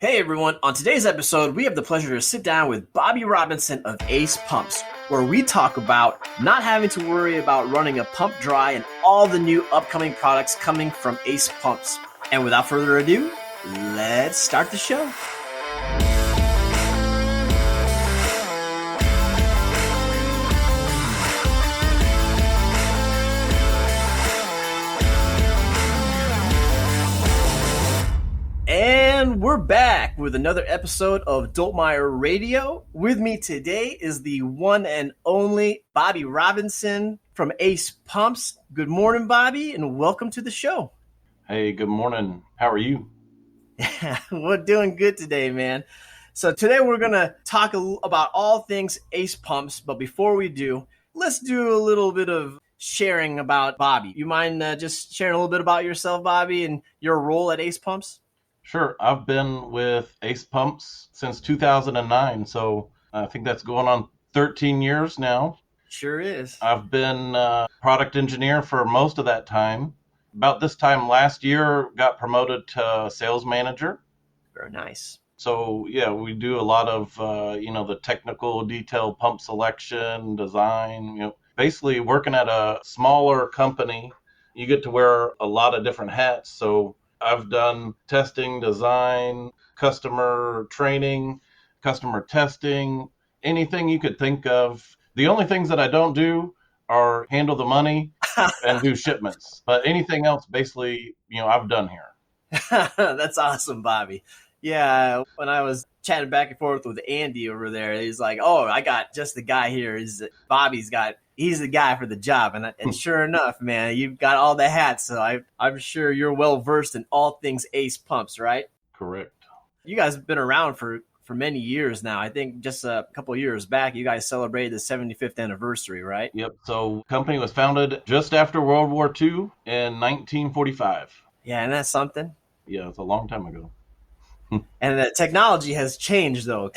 Hey everyone, on today's episode, we have the pleasure to sit down with Bobby Robinson of Ace Pumps, where we talk about not having to worry about running a pump dry and all the new upcoming products coming from Ace Pumps. And without further ado, let's start the show. And we're back with another episode of Dultmeier Radio. With me today is the one and only Bobby Robinson from Ace Pumps. Good morning, Bobby, and welcome to the show. Hey, good morning. How are you? We're doing good today, man. So today we're going to talk about all things Ace Pumps. But before we do, let's do a little bit of sharing about Bobby. You mind just sharing a little bit about yourself, Bobby, and your role at Ace Pumps? Sure. I've been with Ace Pumps since 2009, so I think that's going on 13 years now. Sure is. I've been product engineer for most of that time. About this time last year, got promoted to sales manager. Very nice. So, yeah, we do a lot of, the technical detail, pump selection, design, basically working at a smaller company. You get to wear a lot of different hats, so I've done testing, design, customer training, customer testing, anything you could think of. The only things that I don't do are handle the money and do shipments. But anything else, basically, I've done here. That's awesome, Bobby. Yeah, when I was chatting back and forth with Andy over there, he's like, "Oh, I got just the guy here. He's the guy for the job." And sure enough, man, you've got all the hats. So I'm sure you're well versed in all things Ace Pumps, right? Correct. You guys have been around for many years now. I think just a couple of years back, you guys celebrated the 75th anniversary, right? Yep. So the company was founded just after World War II in 1945. Yeah, and that's something. Yeah, it's a long time ago. And the technology has changed, though.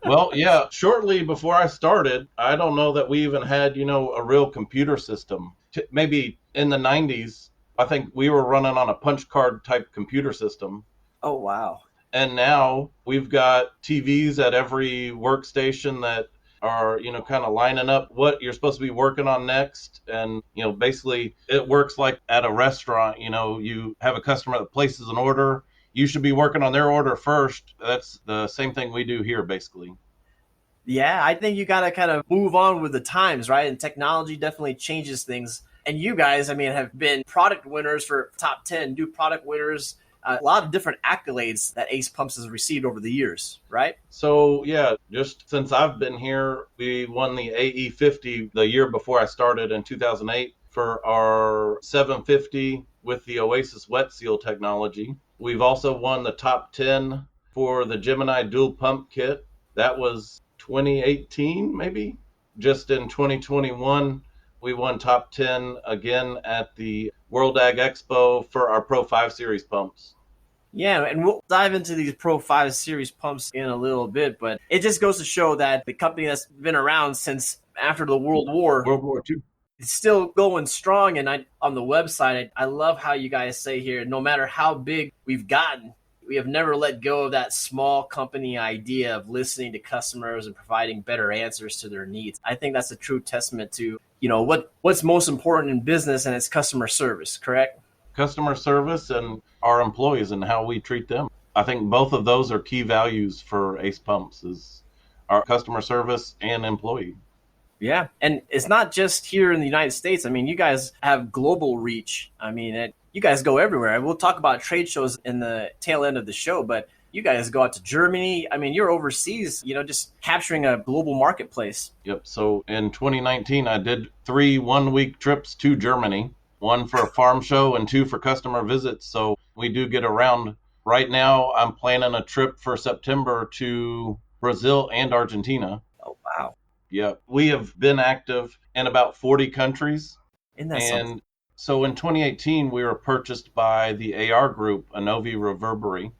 Well, yeah, shortly before I started, I don't know that we even had, a real computer system. Maybe in the 90s, I think we were running on a punch card type computer system. Oh, wow. And now we've got TVs at every workstation that are, kind of lining up what you're supposed to be working on next. And, basically it works like at a restaurant. You have a customer that places an order. You should be working on their order first. That's the same thing we do here, basically. Yeah, I think you got to kind of move on with the times, right? And technology definitely changes things. And you guys, have been product winners for top 10, new product winners, a lot of different accolades that Ace Pumps has received over the years, right? So, yeah, just since I've been here, we won the AE50 the year before I started in 2008 for our 750 with the Oasis WetSeal technology. We've also won the top 10 for the Gemini dual pump kit. That was 2018, maybe. Just in 2021, we won top 10 again at the World Ag Expo for our Pro 5 Series pumps. Yeah, and we'll dive into these Pro 5 Series pumps in a little bit, but it just goes to show that the company that's been around since after the World War II. It's still going strong. And on the website, I love how you guys say here, no matter how big we've gotten, we have never let go of that small company idea of listening to customers and providing better answers to their needs. I think that's a true testament to, what's most important in business, and it's customer service, correct? Customer service and our employees and how we treat them. I think both of those are key values for Ace Pumps, is our customer service and employee. Yeah, and it's not just here in the United States. You guys have global reach. You guys go everywhere. We'll talk about trade shows in the tail end of the show, but you guys go out to Germany. You're overseas, just capturing a global marketplace. Yep. So in 2019, I did 3 one-week trips to Germany, 1 for a farm show and 2 for customer visits. So we do get around. Right now, I'm planning a trip for September to Brazil and Argentina. Oh, wow. Yeah, we have been active in about 40 countries. Isn't that something? So in 2018, we were purchased by the AR group, Anovi Reverbery,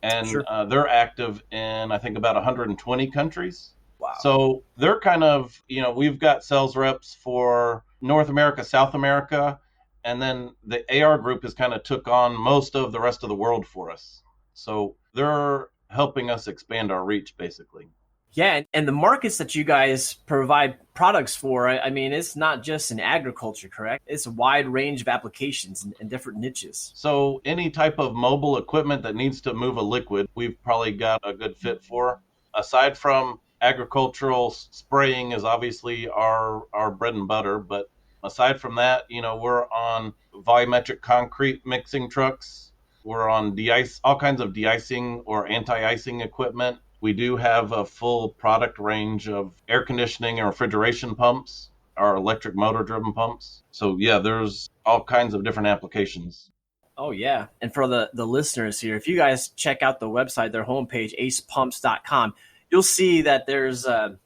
and Sure. They're active in, I think, about 120 countries. Wow. So they're kind of, we've got sales reps for North America, South America, and then the AR group has kind of took on most of the rest of the world for us. So they're helping us expand our reach, basically. Yeah, and the markets that you guys provide products for, I mean, it's not just in agriculture, correct? It's a wide range of applications and different niches. So any type of mobile equipment that needs to move a liquid, we've probably got a good fit for. Aside from agricultural spraying is obviously our bread and butter, but aside from that, we're on volumetric concrete mixing trucks. We're on de-ice, all kinds of de-icing or anti-icing equipment. We do have a full product range of air conditioning and refrigeration pumps, our electric motor driven pumps. So yeah, there's all kinds of different applications. Oh, yeah. And for the listeners here, if you guys check out the website, their homepage, acepumps.com, you'll see that there's a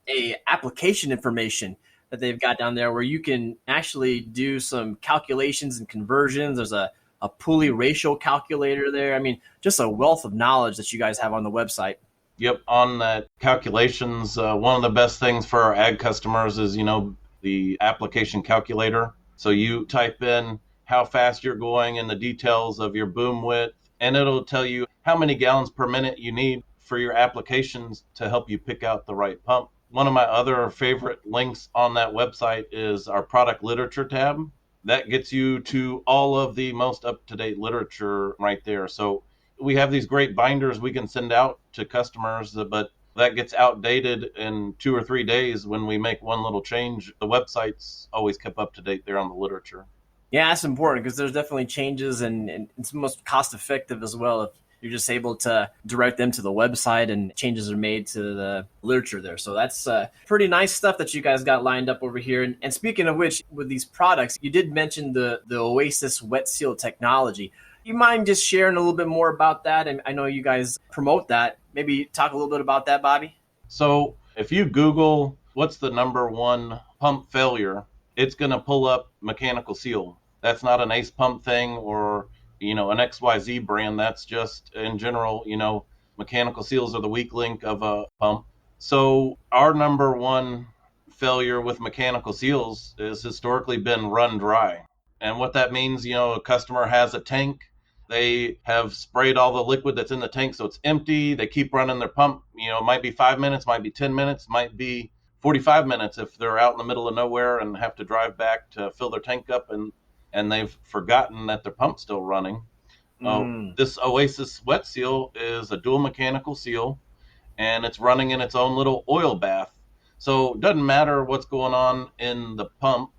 application information that they've got down there where you can actually do some calculations and conversions. There's a pulley ratio calculator there. I mean, just a wealth of knowledge that you guys have on the website. Yep, on that calculations, one of the best things for our ag customers is, the application calculator. So you type in how fast you're going and the details of your boom width, and it'll tell you how many gallons per minute you need for your applications to help you pick out the right pump. One of my other favorite links on that website is our product literature tab. That gets you to all of the most up-to-date literature right there. So we have these great binders we can send out to customers, but that gets outdated in 2 or 3 days when we make one little change. The website's always kept up to date there on the literature. Yeah, that's important because there's definitely changes and it's most cost effective as well if you're just able to direct them to the website and changes are made to the literature there. So that's pretty nice stuff that you guys got lined up over here. And speaking of which, with these products, you did mention the Oasis WetSeal technology. You mind just sharing a little bit more about that? And I know you guys promote that. Maybe talk a little bit about that, Bobby. So if you Google what's the number one pump failure, it's going to pull up mechanical seal. That's not an Ace pump thing or, an XYZ brand. That's just in general, mechanical seals are the weak link of a pump. So our number one failure with mechanical seals has historically been run dry. And what that means, a customer has a tank. They have sprayed all the liquid that's in the tank, so it's empty. They keep running their pump. It might be 5 minutes, might be 10 minutes, might be 45 minutes if they're out in the middle of nowhere and have to drive back to fill their tank up and they've forgotten that their pump's still running. This Oasis WetSeal is a dual mechanical seal, and it's running in its own little oil bath. So it doesn't matter what's going on in the pump.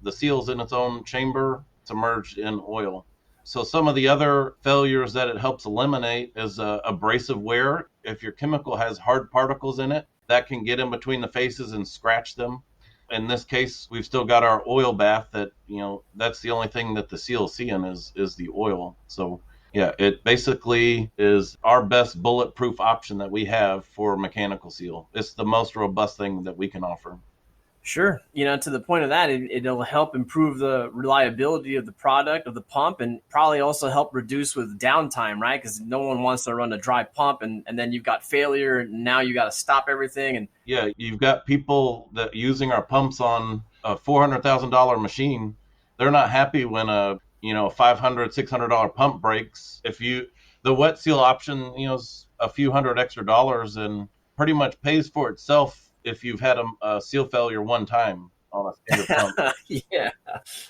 The seal's in its own chamber, submerged in oil. So some of the other failures that it helps eliminate is abrasive wear. If your chemical has hard particles in it, that can get in between the faces and scratch them. In this case, we've still got our oil bath that, that's the only thing that the seal is seeing is the oil. So yeah, it basically is our best bulletproof option that we have for mechanical seal. It's the most robust thing that we can offer. Sure. To the point of that, it'll help improve the reliability of the product, of the pump, and probably also help reduce with downtime, right? Because no one wants to run a dry pump and then you've got failure and now you got to stop everything. And yeah, you've got people that using our pumps on a $400,000 machine. They're not happy when a $500, $600 pump breaks. The WetSeal option, is a few hundred extra dollars and pretty much pays for itself if you've had a seal failure one time on a standard pump. Yeah.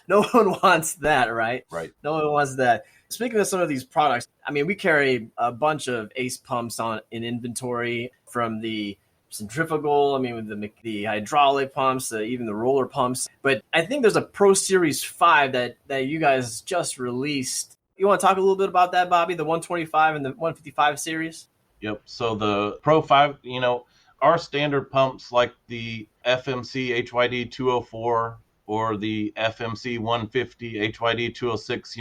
No one wants that, right? Right. No one wants that. Speaking of some of these products, I mean, we carry a bunch of Ace pumps in inventory from the centrifugal, with the hydraulic pumps, even the roller pumps. But I think there's a Pro Series 5 that you guys just released. You want to talk a little bit about that, Bobby, the 125 and the 155 series? Yep. So the Pro 5, our standard pumps like the FMC HYD 204 or the FMC 150 HYD 206,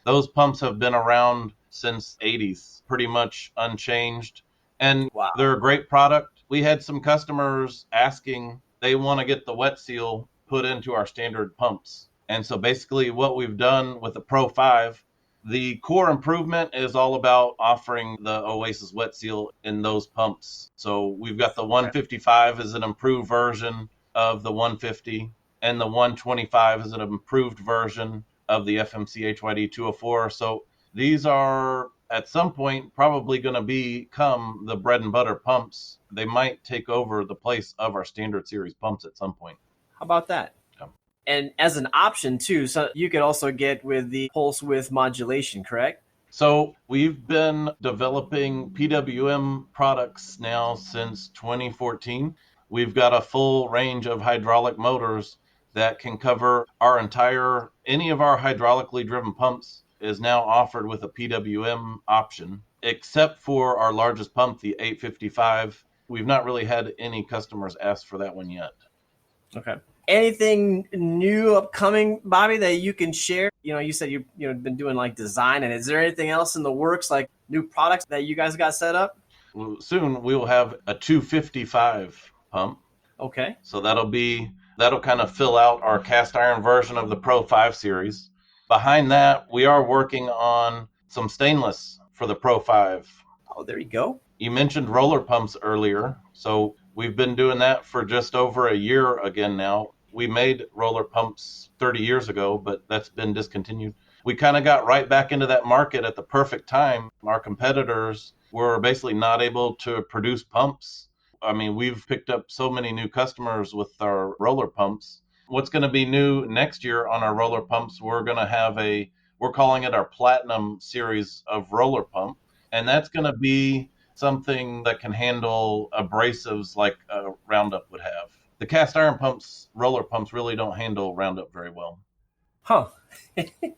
those pumps have been around since 80s, pretty much unchanged. And wow, they're a great product. We had some customers asking, they want to get the WetSeal put into our standard pumps. And so basically what we've done with the Pro 5, the core improvement is all about offering the Oasis WetSeal in those pumps. So we've got the 155 is an improved version of the 150, and the 125 is an improved version of the FMC HYD 204. So These are at some point probably going to become the bread and butter pumps. They might take over the place of our standard series pumps at some point. How about that? Yeah. And as an option too, so you could also get with the pulse width modulation, correct? So we've been developing PWM products now since 2014. We've got a full range of hydraulic motors that can cover any of our hydraulically driven pumps is now offered with a PWM option, except for our largest pump, the 855. We've not really had any customers ask for that one yet. Okay. Anything new upcoming, Bobby, that you can share? You said you've been doing like design, and is there anything else in the works, like new products that you guys got set up? Well, soon we will have a 255 pump. Okay. So that'll kind of fill out our cast iron version of the Pro 5 series. Behind that, we are working on some stainless for the Pro 5. Oh, there you go. You mentioned roller pumps earlier. So we've been doing that for just over a year again now. We made roller pumps 30 years ago, but that's been discontinued. We kind of got right back into that market at the perfect time. Our competitors were basically not able to produce pumps. I mean, we've picked up so many new customers with our roller pumps. What's going to be new next year on our roller pumps, we're calling it our Platinum series of roller pump. And that's going to be something that can handle abrasives like a Roundup would have. The cast iron roller pumps really don't handle Roundup very well. Huh.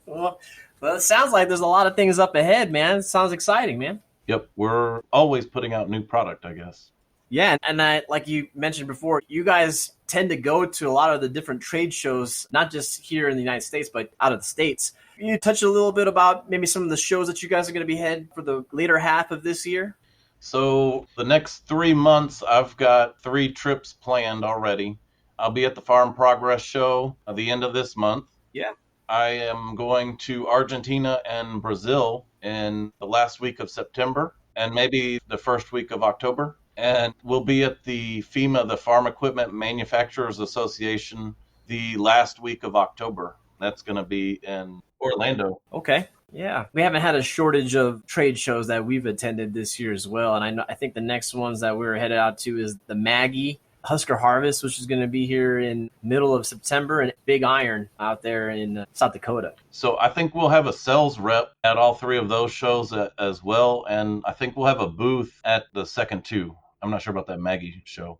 well, it sounds like there's a lot of things up ahead, man. It sounds exciting, man. Yep. We're always putting out new product, I guess. Yeah, and like you mentioned before, you guys tend to go to a lot of the different trade shows, not just here in the United States, but out of the States. Can you touch a little bit about maybe some of the shows that you guys are going to be heading for the later half of this year? So the next 3 months, I've got 3 trips planned already. I'll be at the Farm Progress Show at the end of this month. Yeah. I am going to Argentina and Brazil in the last week of September and maybe the first week of October. And we'll be at the FEMA, the Farm Equipment Manufacturers Association, the last week of October. That's going to be in Orlando. Okay. Yeah. We haven't had a shortage of trade shows that we've attended this year as well. And I think the next ones that we're headed out to is the Maggie Husker Harvest, which is going to be here in middle of September, and Big Iron out there in South Dakota. So I think we'll have a sales rep at all 3 of those shows as well. And I think we'll have a booth at the second 2. I'm not sure about that Maggie show.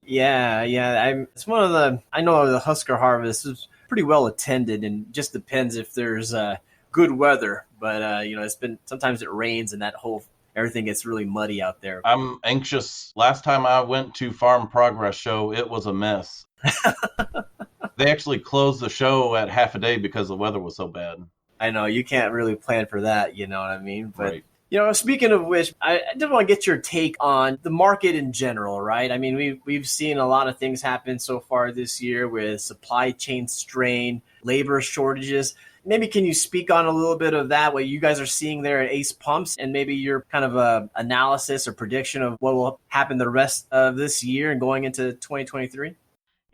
Yeah. It's one of I know the Husker Harvest is pretty well attended, and just depends if there's good weather. But sometimes it rains and everything gets really muddy out there. I'm anxious. Last time I went to Farm Progress Show, it was a mess. They actually closed the show at half a day because the weather was so bad. I know you can't really plan for that. You know what I mean? But right. Speaking of which, I just want to get your take on the market in general, right? I mean, we've seen a lot of things happen so far this year with supply chain strain, labor shortages. Maybe can you speak on a little bit of that, what you guys are seeing there at Ace Pumps, and maybe your kind of analysis or prediction of what will happen the rest of this year and going into 2023?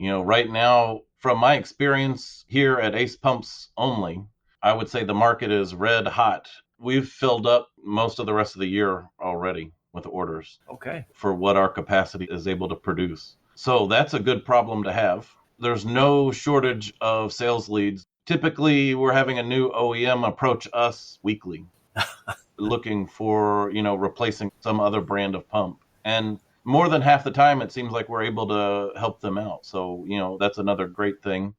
Right now, from my experience here at Ace Pumps only, I would say the market is red hot. We've filled up most of the rest of the year already with orders. Okay. For what our capacity is able to produce. So that's a good problem to have. There's no shortage of sales leads. Typically, we're having a new OEM approach us weekly, looking for, replacing some other brand of pump. And more than half the time, it seems like we're able to help them out. So, that's another great thing.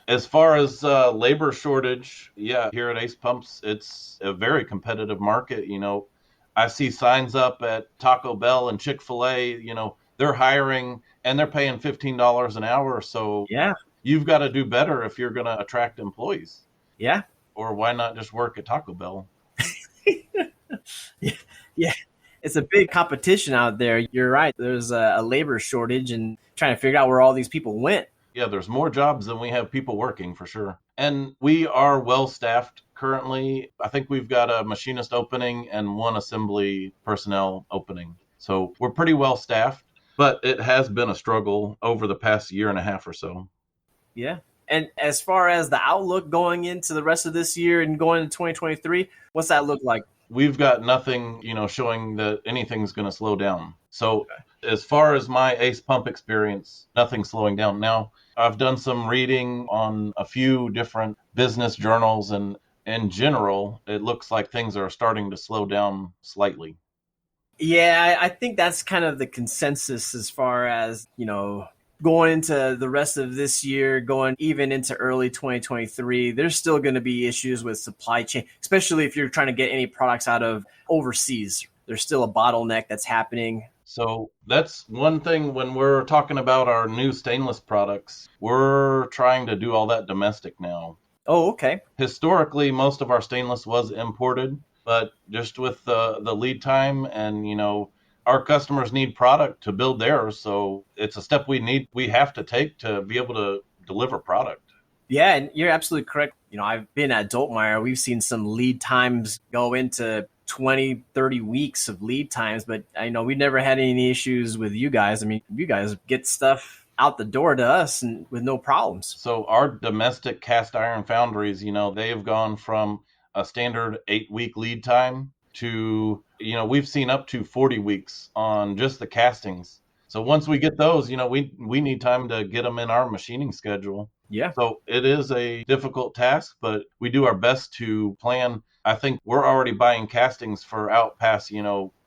As far as labor shortage, here at Ace Pumps, it's a very competitive market. I see signs up at Taco Bell and Chick-fil-A, they're hiring and they're paying $15 an hour. So yeah, you've got to do better if you're going to attract employees. Yeah. Or why not just work at Taco Bell? Yeah. It's a big competition out there. You're right. There's a labor shortage and trying to figure out where all these people went. Yeah, there's more jobs than we have people working for sure. And we are well staffed currently. I think we've got a machinist opening and 1 assembly personnel opening. So we're pretty well staffed, but it has been a struggle over the past year and a half or so. Yeah. And as far as the outlook going into the rest of this year and going into 2023, what's that look like? We've got nothing, showing that anything's going to slow down. So as far as my ACE pump experience, nothing's slowing down. Now, I've done some reading on a few different business journals, and in general, it looks like things are starting to slow down slightly. Yeah, I think that's kind of the consensus as far as, going into the rest of this year, going even into early 2023, there's still going to be issues with supply chain, especially if you're trying to get any products out of overseas. There's still a bottleneck that's happening. So that's one thing when we're talking about our new stainless products, we're trying to do all that domestic now. Oh, okay. Historically, most of our stainless was imported, but just with the lead time and, our customers need product to build theirs. So it's a step we have to take to be able to deliver product. Yeah, and you're absolutely correct. I've been at Dultmeier. We've seen some lead times go into 20, 30 weeks of lead times, but I know we never had any issues with you guys. I mean, you guys get stuff out the door to us and with no problems. So our domestic cast iron foundries, they've gone from a standard 8-week lead time to, we've seen up to 40 weeks on just the castings. So once we get those, we need time to get them in our machining schedule. Yeah. So it is a difficult task, but we do our best to plan. I think we're already buying castings for out past,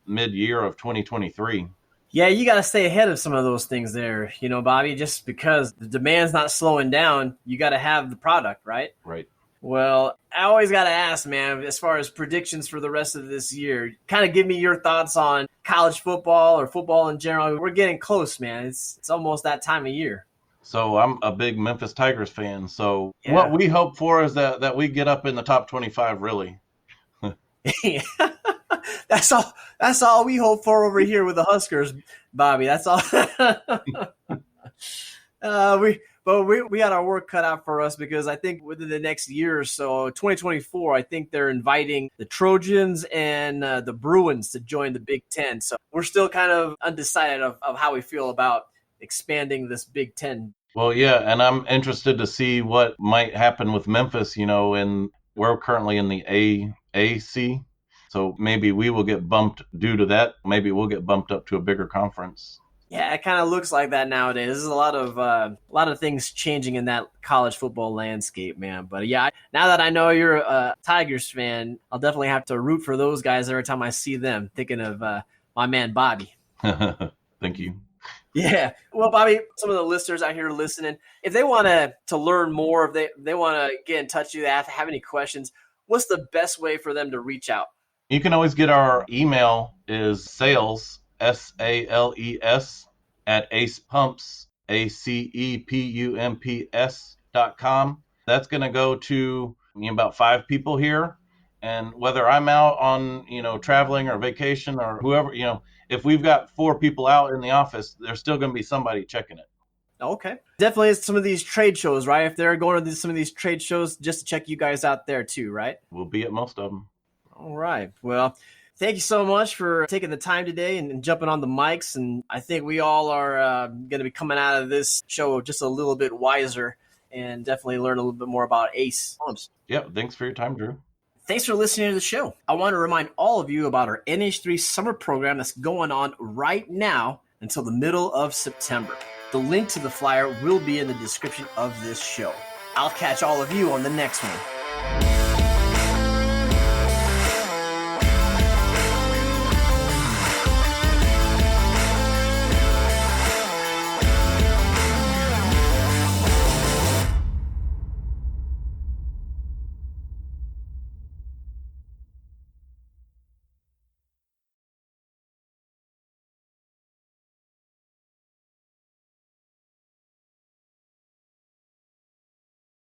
mid-year of 2023. Yeah, you got to stay ahead of some of those things there, Bobby, just because the demand's not slowing down, you got to have the product, right? Right. Well, I always got to ask, man, as far as predictions for the rest of this year, kind of give me your thoughts on college football or football in general. We're getting close, man. It's almost that time of year. So I'm a big Memphis Tigers fan. So What we hope for is that we get up in the top 25, really. That's all we hope for over here with the Huskers, Bobby. That's all. We got our work cut out for us because I think within the next year or so, 2024, I think they're inviting the Trojans and the Bruins to join the Big Ten. So we're still kind of undecided of how we feel about expanding this Big Ten. Well, yeah, and I'm interested to see what might happen with Memphis, and we're currently in the AAC. So maybe we will get bumped due to that. Maybe we'll get bumped up to a bigger conference. Yeah, it kind of looks like that nowadays. There's a lot of things changing in that college football landscape, man. But yeah, now that I know you're a Tigers fan, I'll definitely have to root for those guys every time I see them. Thinking of my man Bobby. Thank you. Yeah. Well, Bobby, some of the listeners out here listening, if they want to learn more, if they want to get in touch with you, have any questions, what's the best way for them to reach out? You can always get our email is sales, SALES, at acepumps, ACEPUMPS.com. That's going to go to about 5 people here. And whether I'm out on, traveling or vacation or whoever, if we've got 4 people out in the office, there's still going to be somebody checking it. Okay. Definitely some of these trade shows, right? If they're going to some of these trade shows, just to check you guys out there too, right? We'll be at most of them. All right. Well, thank you so much for taking the time today and jumping on the mics. And I think we all are going to be coming out of this show just a little bit wiser and definitely learn a little bit more about ACE pumps. Yeah. Thanks for your time, Drew. Thanks for listening to the show. I want to remind all of you about our NH3 summer program that's going on right now until the middle of September. The link to the flyer will be in the description of this show. I'll catch all of you on the next one.